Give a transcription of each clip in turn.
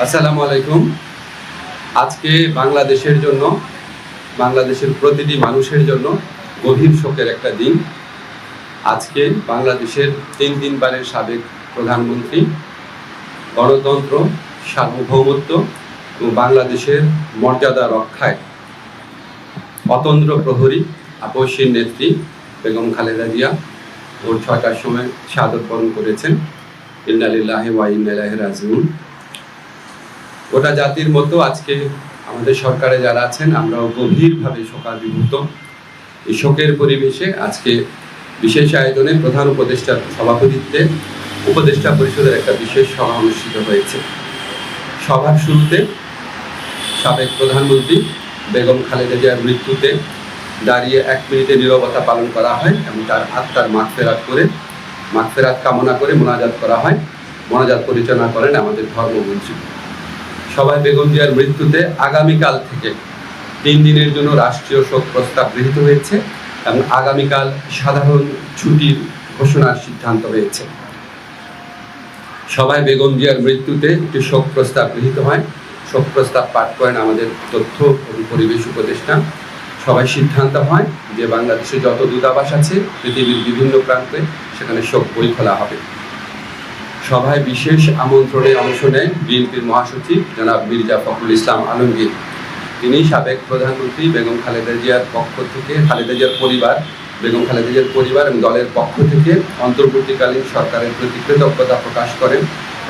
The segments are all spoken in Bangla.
আসসালামু আলাইকুম। আজকে বাংলাদেশের জন্য, বাংলাদেশের প্রতিটি মানুষের জন্য গভীর শোকের একটা দিন। আজকে বাংলাদেশের 3 বারের সাবেক প্রধানমন্ত্রী, গণতন্ত্র, সার্বভৌমত্ব এবং বাংলাদেশের মর্যাদা রক্ষায় অতন্দ্র প্রহরী আপসীর নেত্রী বেগম খালেদা জিয়া ভোর 6টার সময় শাহাদত বরণ করেছেন। ইন্না লিল্লাহি ওয়া ইন্না ইলাইহি রাজিউন। গোটা জাতির মতো আজকে আমাদের সরকারে যারা আছেন আমরাও গভীরভাবে শোকাভিভূত। এই শোকের পরিবেশে আজকে বিশেষ আয়োজনে প্রধান উপদেষ্টার সভাপতিত্বে উপদেষ্টা পরিষদের একটা বিশেষ সভা অনুষ্ঠিত হয়েছে। সভার শুরুতে সাবেক প্রধানমন্ত্রী বেগম খালেদা জিয়ার মৃত্যুতে দাঁড়িয়ে 1 মিনিটে নীরবতা পালন করা হয় এবং তার আত্মার মাগফিরাত কামনা করে মোনাজাত করা হয়। মোনাজাত পরিচালনা করেন আমাদের ধর্মমন্ত্রী। সবাই বেগম জিয়ার মৃত্যুতে আগামীকাল থেকে 3 দিনের জন্য রাষ্ট্রীয় শোক প্রস্তাব গৃহীত হয়েছে এবং আগামীকাল সাধারণ ছুটির ঘোষণার সিদ্ধান্ত হয়েছে। সবাই বেগম জিয়ার মৃত্যুতে একটি শোক প্রস্তাব গৃহীত হয়। শোক প্রস্তাব পাঠ করেন আমাদের তথ্য এবং পরিবেশ উপদেষ্টা। সবাই সিদ্ধান্ত হয় যে বাংলাদেশে যত দূতাবাস আছে পৃথিবীর বিভিন্ন প্রান্তে সেখানে শোক বই খোলা হবে। সভায় বিশেষ আমন্ত্রণে অংশ নেন বিএনপির মহাসচিব জনাব মির্জা ফখরুল ইসলাম আলমগীর। তিনি সাবেক প্রধানমন্ত্রী বেগম খালেদা জিয়ার পক্ষ থেকে বেগম খালেদা জিয়ার পরিবার এবং দলের পক্ষ থেকে অন্তর্বর্তীকালীন সরকারের প্রতি কৃতজ্ঞতা প্রকাশ করেন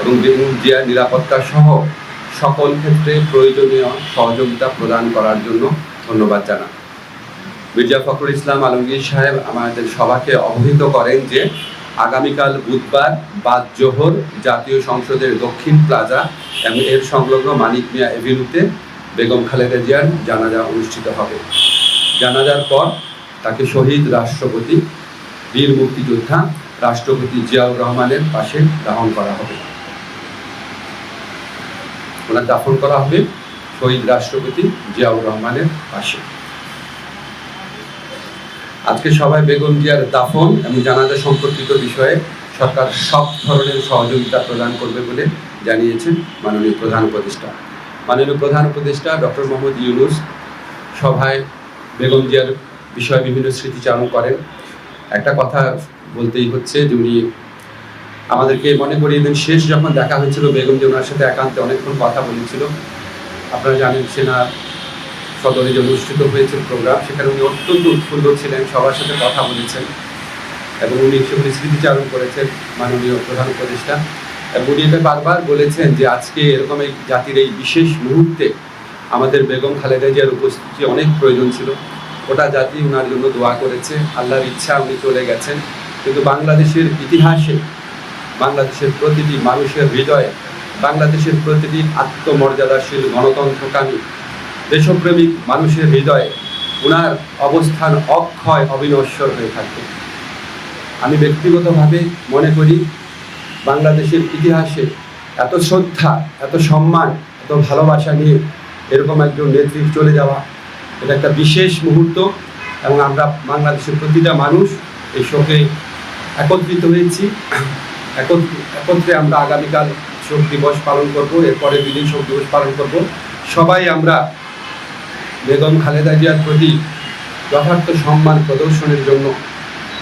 এবং বেগম জিয়ার নিরাপত্তা সহ সকল ক্ষেত্রে প্রয়োজনীয় সহযোগিতা প্রদান করার জন্য ধন্যবাদ জানান। মির্জা ফখরুল ইসলাম আলমগীর সাহেব আমাদের সভাকে অবহিত করেন যে আগামীকাল বুধবার বাদ জোহর জাতীয় সংসদের দক্ষিণ প্লাজা এবং এর সংলগ্ন মানিক মিয়া এভিনিউতে বেগম খালেদা জিয়ার জানাজা অনুষ্ঠিত হবে। জানাজার পর তাকে শহীদ রাষ্ট্রপতি, বীর মুক্তিযোদ্ধা রাষ্ট্রপতি জিয়াউর রহমানের পাশে দাফন করা হবে। ওনার দাফন করা হবে শহীদ রাষ্ট্রপতি জিয়াউর রহমানের পাশে। আজকে সবাই বেগম জিয়ার দাফন এবং জানাজা সম্পর্কিত বিষয়ে সরকার সব ধরনের সহযোগিতা প্রদান করবে বলে জানিয়েছেন মাননীয় প্রধান উপদেষ্টা। মাননীয় প্রধান উপদেষ্টা ডক্টর মোহাম্মদ ইউনূস সভায় বেগম জিয়ার বিষয়ে বিভিন্ন স্মৃতিচারণ করেন। একটা কথা বলতেই হচ্ছে যে উনি আমাদেরকে মনে করিয়ে দেন, শেষ যখন দেখা হয়েছিল বেগম জিয়া ওনার সাথে একান্তে অনেকক্ষণ কথা বলেছিল। আপনারা জানেন সেনা সদরে যে অনুষ্ঠিত হয়েছে প্রোগ্রাম, সেখানে উনি অত্যন্ত উৎফুল্ল ছিলেন, সবার সাথে কথা বলেছেন এবং উনি সেগুলি স্মৃতিচারণ করেছেন মাননীয় প্রধান উপদেষ্টা। এবং উনি এটা বারবার বলেছেন যে আজকে এরকম এই জাতির এই বিশেষ মুহূর্তে আমাদের বেগম খালেদা জিয়ার উপস্থিতি অনেক প্রয়োজন ছিল। গোটা জাতি ওনার জন্য দোয়া করেছে, আল্লাহর ইচ্ছা উনি চলে গেছেন। কিন্তু বাংলাদেশের ইতিহাসে, বাংলাদেশের প্রতিটি মানুষের হৃদয়ে, বাংলাদেশের প্রতিটি আত্মমর্যাদাশীল গণতন্ত্রকামী দেশপ্রেমিক মানুষের হৃদয়ে ওনার অবস্থান অক্ষয় অবিনশ্বর হয়ে থাকবে। আমি ব্যক্তিগতভাবে মনে করি বাংলাদেশের ইতিহাসে এত শ্রদ্ধা, এত সম্মান, এত ভালোবাসা নিয়ে এরকম একজন নেত্রী চলে যাওয়া, এটা একটা বিশেষ মুহূর্ত এবং আমরা বাংলাদেশের প্রতিটা মানুষ এই শোকে একত্রিত হয়েছি। একত্রে আমরা আগামীকাল শোক দিবস পালন করব, এরপরে 2 দিন শোক দিবস পালন করব। সবাই আমরা বেগম খালেদা জিয়ার প্রতি যথার্থ সম্মান প্রদর্শনের জন্য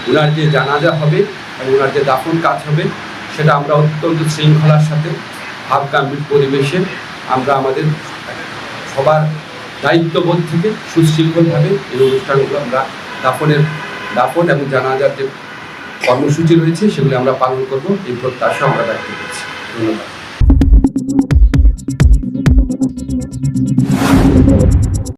ওনার যে জানাজা হবে এবং ওনার যে দাফন কাজ হবে সেটা আমরা অত্যন্ত শৃঙ্খলার সাথে ভাবগাম্ভীর পরিবেশে আমরা আমাদের সবার দায়িত্ববোধ থেকে সুশৃঙ্খলভাবে এই অনুষ্ঠানগুলো আমরা দাফন এবং জানাজার যে কর্মসূচি রয়েছে সেগুলো আমরা পালন করব, এই প্রত্যাশা আমরা ব্যক্ত করছি। ধন্যবাদ।